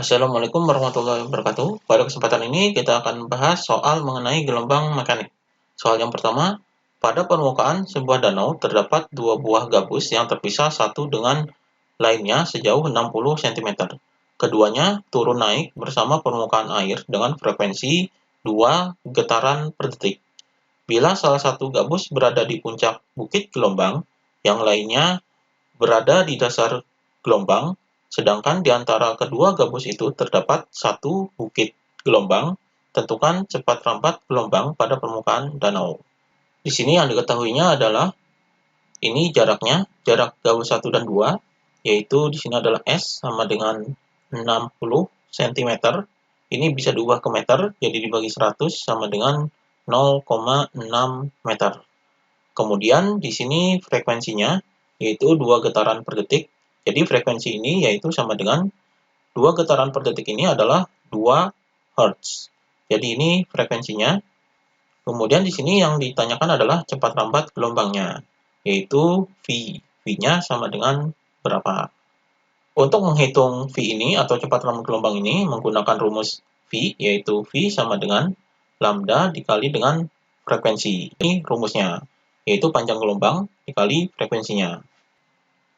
Assalamualaikum warahmatullahi wabarakatuh. Pada kesempatan ini kita akan membahas soal mengenai gelombang mekanik. Soal yang pertama, pada permukaan sebuah danau terdapat dua buah gabus yang terpisah satu dengan lainnya sejauh 60 cm. Keduanya turun naik bersama permukaan air dengan frekuensi 2 getaran per detik. Bila salah satu gabus berada di puncak bukit gelombang, yang lainnya berada di dasar gelombang, sedangkan di antara kedua gabus itu terdapat satu bukit gelombang, tentukan cepat rampat gelombang pada permukaan danau. Di sini yang diketahuinya adalah ini jaraknya, jarak gabus 1 dan 2, yaitu di sini adalah S sama dengan 60 cm. Ini bisa diubah ke meter, jadi dibagi 100 sama dengan 0,6 meter. Kemudian di sini frekuensinya yaitu 2 getaran per detik. Jadi frekuensi ini yaitu sama dengan 2 getaran per detik ini adalah 2 Hz. Jadi ini frekuensinya. Kemudian di sini yang ditanyakan adalah cepat rambat gelombangnya, yaitu V. V-nya sama dengan berapa? Untuk menghitung V ini atau cepat rambat gelombang ini menggunakan rumus V, yaitu V sama dengan lambda dikali dengan frekuensi. Ini rumusnya, yaitu panjang gelombang dikali frekuensinya.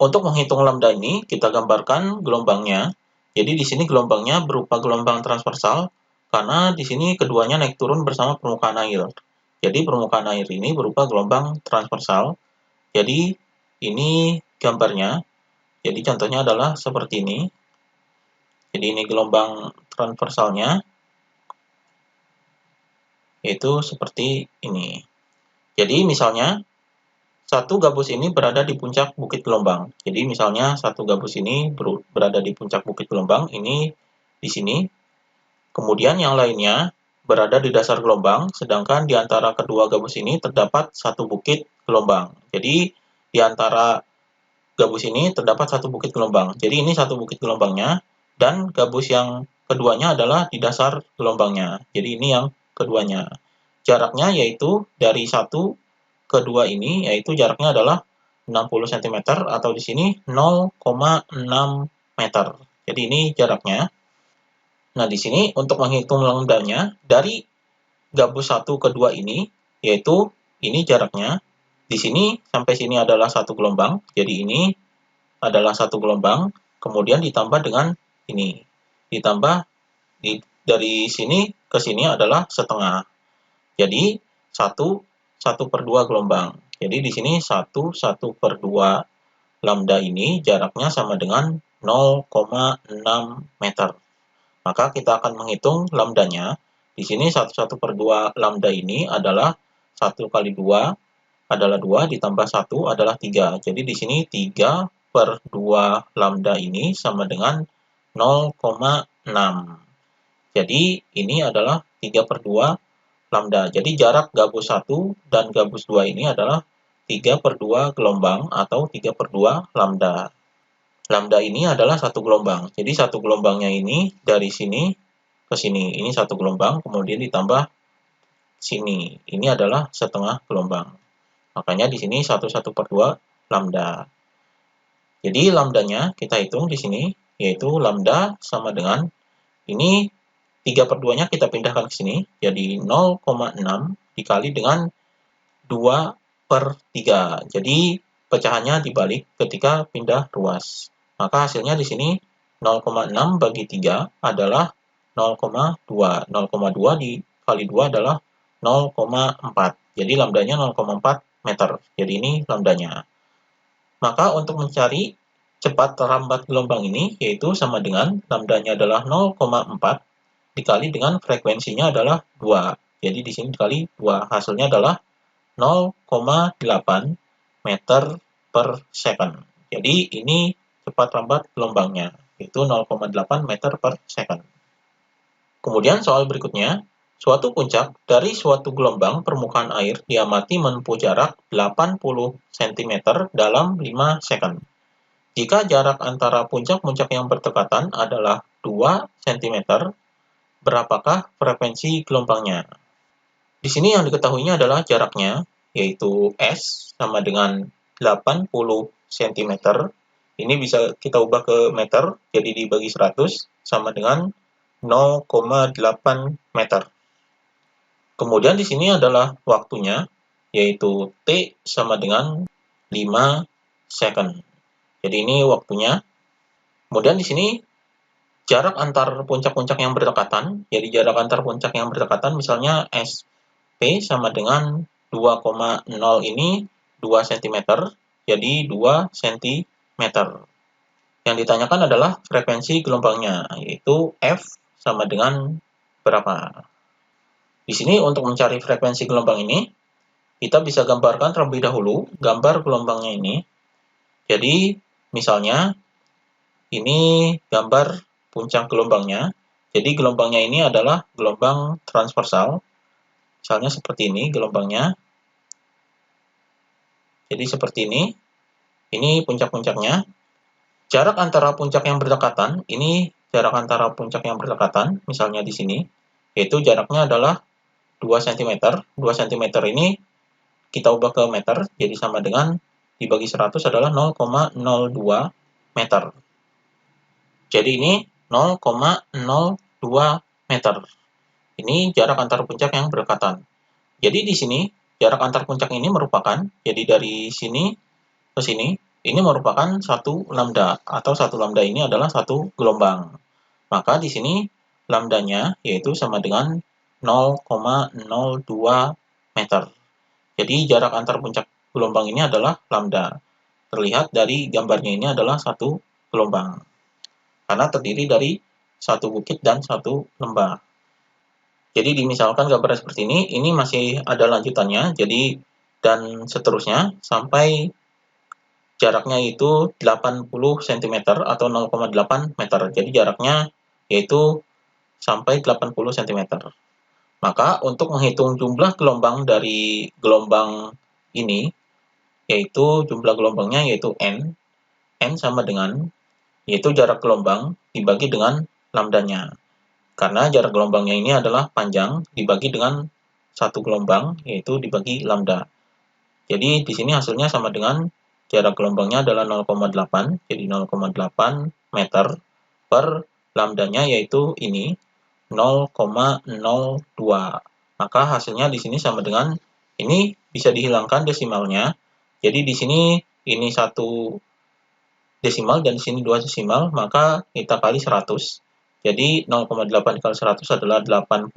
Untuk menghitung lambda ini, kita gambarkan gelombangnya. Jadi di sini gelombangnya berupa gelombang transversal, karena di sini keduanya naik turun bersama permukaan air. Jadi permukaan air ini berupa gelombang transversal. Jadi ini gambarnya. Jadi contohnya adalah seperti ini. Jadi ini gelombang transversalnya, yaitu seperti ini. Jadi misalnya, satu gabus ini berada di puncak bukit gelombang. Jadi misalnya satu gabus ini berada di puncak bukit gelombang, ini di sini. Kemudian yang lainnya berada di dasar gelombang, sedangkan di antara kedua gabus ini terdapat satu bukit gelombang. Jadi di antara gabus ini terdapat satu bukit gelombang. Jadi ini satu bukit gelombangnya, dan gabus yang keduanya adalah di dasar gelombangnya. Jadi ini yang keduanya. Jaraknya yaitu dari satu ke 2 ini, yaitu jaraknya adalah 60 cm atau di sini 0,6 meter. Jadi ini jaraknya. Nah, di sini untuk menghitung lambdanya dari gabus 1 ke 2 ini, yaitu ini jaraknya. Di sini sampai sini adalah satu gelombang. Jadi ini adalah satu gelombang, kemudian ditambah dengan ini. Ditambah dari sini ke sini adalah setengah. Jadi 1/2 gelombang. Jadi di sini 1/2 lambda ini jaraknya sama dengan 0,6 meter. Maka kita akan menghitung lambdanya. Di sini 1/2 lambda ini adalah 1 kali 2 adalah 2, ditambah 1 adalah 3. Jadi di sini 3/2 lambda ini sama dengan 0,6. Jadi ini adalah 3/2 lambda. Jadi jarak gabus 1 dan gabus 2 ini adalah 3/2 gelombang atau 3/2 lambda. Lambda ini adalah satu gelombang. Jadi satu gelombangnya ini dari sini ke sini. Ini satu gelombang, kemudian ditambah sini. Ini adalah setengah gelombang. Makanya di sini 1/2 lambda. Jadi lambdanya kita hitung di sini, yaitu lambda sama dengan ini 3/2-nya kita pindahkan ke sini, jadi 0,6 dikali dengan 2/3. Jadi pecahannya dibalik ketika pindah ruas. Maka hasilnya di sini 0,6 bagi 3 adalah 0,2. 0,2 dikali 2 adalah 0,4. Jadi lambdanya 0,4 meter. Jadi ini lambdanya. Maka untuk mencari cepat rambat gelombang ini, yaitu sama dengan lambdanya adalah 0,4 dikali dengan frekuensinya adalah 2. Jadi di sini dikali 2. Hasilnya adalah 0,8 meter per second. Jadi ini cepat rambat gelombangnya, yaitu 0,8 meter per second. Kemudian soal berikutnya, suatu puncak dari suatu gelombang permukaan air diamati menempuh jarak 80 cm dalam 5 second. Jika jarak antara puncak-puncak yang berdekatan adalah 2 cm, berapakah frekuensi gelombangnya? Di sini yang diketahuinya adalah jaraknya, yaitu S sama dengan 80 cm, Ini bisa kita ubah ke meter, jadi dibagi 100 sama dengan 0,8 meter. Kemudian di sini adalah waktunya, yaitu T sama dengan 5 second. Jadi ini waktunya. Kemudian di sini jarak antar puncak-puncak yang berdekatan, jadi jarak antar puncak yang berdekatan misalnya SP sama dengan 2,0 ini 2 cm, jadi 2 cm. Yang ditanyakan adalah frekuensi gelombangnya, yaitu F sama dengan berapa. Di sini untuk mencari frekuensi gelombang ini, kita bisa gambarkan terlebih dahulu gambar gelombangnya ini. Jadi, misalnya, ini gambar puncak gelombangnya. Jadi, gelombangnya ini adalah gelombang transversal. Misalnya seperti ini gelombangnya. Jadi, seperti ini. Ini puncak-puncaknya. Jarak antara puncak yang berdekatan, ini jarak antara puncak yang berdekatan, misalnya di sini, yaitu jaraknya adalah 2 cm. 2 cm ini kita ubah ke meter, jadi sama dengan dibagi 100 adalah 0,02 meter. Jadi ini 0,02 meter. Ini jarak antar puncak yang berdekatan. Jadi di sini, jarak antar puncak ini merupakan, jadi dari sini ke sini, ini merupakan satu lambda, atau satu lambda ini adalah satu gelombang. Maka di sini lambdanya yaitu sama dengan 0,02 meter. Jadi jarak antar puncak gelombang ini adalah lambda. Terlihat dari gambarnya ini adalah satu gelombang. Karena terdiri dari satu bukit dan satu lembah. Jadi dimisalkan gambarnya seperti ini masih ada lanjutannya, jadi dan seterusnya sampai jaraknya itu 80 cm atau 0,8 meter. Jadi jaraknya yaitu sampai 80 cm. Maka untuk menghitung jumlah gelombang dari gelombang ini, yaitu jumlah gelombangnya yaitu N. N sama dengan, yaitu jarak gelombang dibagi dengan lambdanya. Karena jarak gelombangnya ini adalah panjang dibagi dengan satu gelombang, yaitu dibagi lambda. Jadi di sini hasilnya sama dengan jarak gelombangnya adalah 0,8, jadi 0,8 meter per lambdanya yaitu ini 0,02. Maka hasilnya di sini sama dengan ini bisa dihilangkan desimalnya. Jadi di sini ini 1 desimal dan di sini 2 desimal, maka kita kali 100. Jadi 0,8 dikali 100 adalah 80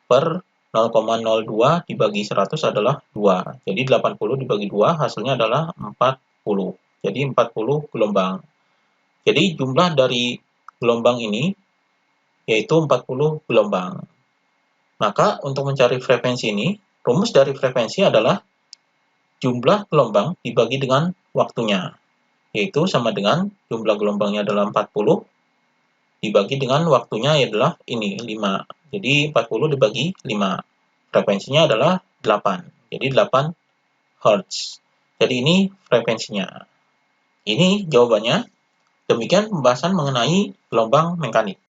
per 0,02 dibagi 100 adalah 2. Jadi 80 dibagi 2 hasilnya adalah 40. Jadi 40 gelombang. Jadi jumlah dari gelombang ini yaitu 40 gelombang. Maka untuk mencari frekuensi ini, rumus dari frekuensi adalah jumlah gelombang dibagi dengan waktunya. Yaitu sama dengan jumlah gelombangnya adalah 40 dibagi dengan waktunya adalah ini 5. Jadi 40 dibagi 5. Frekuensinya adalah 8. Jadi 8 Hz. Jadi ini frekuensinya. Ini jawabannya. Demikian pembahasan mengenai gelombang mekanik.